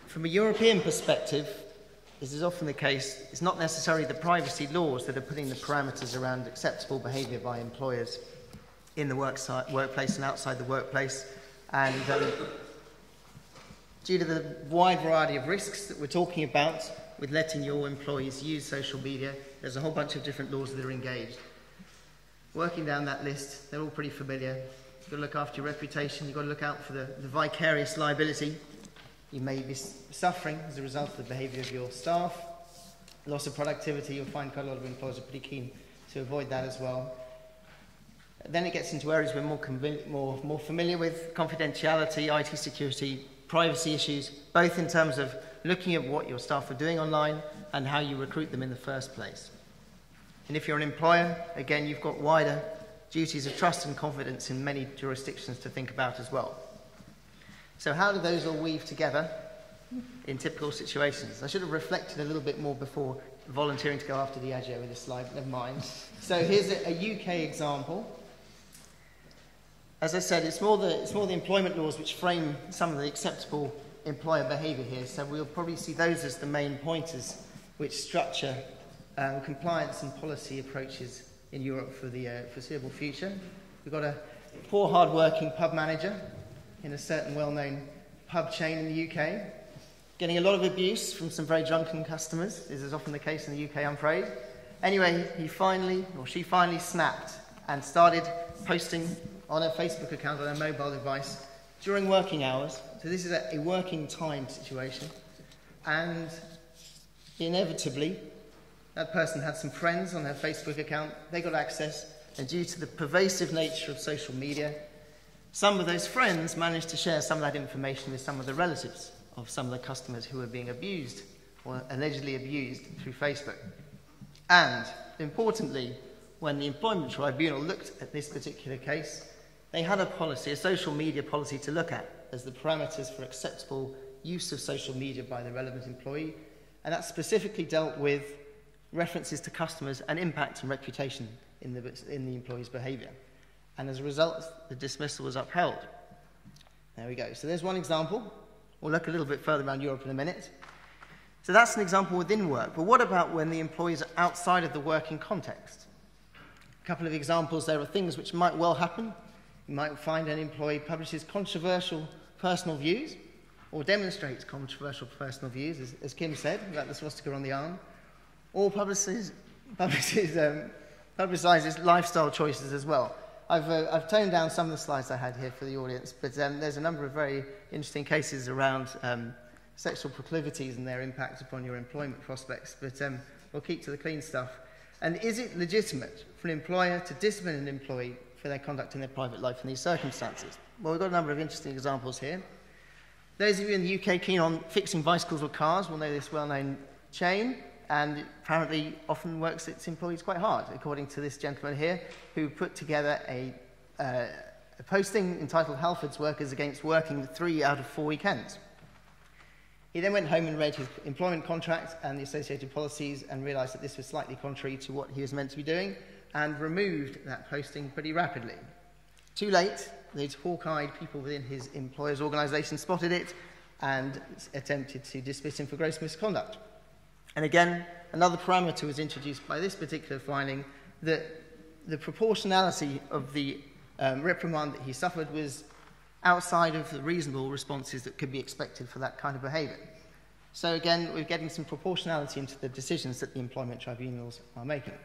From a European perspective, this is often the case, it's not necessarily the privacy laws that are putting the parameters around acceptable behaviour by employers in the workplace and outside the workplace. And due to the wide variety of risks that we're talking about with letting your employees use social media, there's a whole bunch of different laws that are engaged. Working down that list, they're all pretty familiar. You've got to look after your reputation, you've got to look out for the vicarious liability you may be suffering as a result of the behaviour of your staff. Loss of productivity, you'll find quite a lot of employers are pretty keen to avoid that as well. Then it gets into areas we're more familiar with: confidentiality, IT security, privacy issues, both in terms of looking at what your staff are doing online and how you recruit them in the first place. And if you're an employer, again, you've got wider duties of trust and confidence in many jurisdictions to think about as well. So how do those all weave together in typical situations? I should have reflected a little bit more before volunteering to go after Diageo with this slide, never mind. So here's a UK example. As I said, it's more the employment laws which frame some of the acceptable employer behaviour here, so we'll probably see those as the main pointers which structure compliance and policy approaches in Europe for the foreseeable future. We've got a poor, hard-working pub manager in a certain well-known pub chain in the UK, getting a lot of abuse from some very drunken customers. This is often the case in the UK, I'm afraid. Anyway, she finally snapped and started posting on her Facebook account on her mobile device during working hours. So this is a working time situation. And inevitably, that person had some friends on her Facebook account. They got access, and due to the pervasive nature of social media, some of those friends managed to share some of that information with some of the relatives of some of the customers who were being abused or allegedly abused through Facebook. And importantly, when the Employment Tribunal looked at this particular case, they had a policy, a social media policy to look at as the parameters for acceptable use of social media by the relevant employee, and that specifically dealt with references to customers and impact and reputation in the employee's behaviour. And as a result, the dismissal was upheld. There we go. So there's one example. We'll look a little bit further around Europe in a minute. So that's an example within work. But what about when the employees are outside of the working context? A couple of examples. There are things which might well happen. You might find an employee publishes controversial personal views or demonstrates controversial personal views, as Kim said, about the swastika on the arm, or publicises lifestyle choices as well. I've toned down some of the slides I had here for the audience, but there's a number of very interesting cases around sexual proclivities and their impact upon your employment prospects, but we'll keep to the clean stuff. And is it legitimate for an employer to discipline an employee for their conduct in their private life in these circumstances? Well, we've got a number of interesting examples here. Those of you in the UK keen on fixing bicycles or cars will know this well-known chain, and apparently often works its employees quite hard, according to this gentleman here, who put together a posting entitled "Halford's Workers Against Working 3 out of 4 Weekends." He then went home and read his employment contract and the associated policies and realised that this was slightly contrary to what he was meant to be doing, and removed that posting pretty rapidly. Too late, those hawk-eyed people within his employer's organisation spotted it and attempted to dismiss him for gross misconduct. And again, another parameter was introduced by this particular finding, that the proportionality of the reprimand that he suffered was outside of the reasonable responses that could be expected for that kind of behaviour. So again, we're getting some proportionality into the decisions that the employment tribunals are making.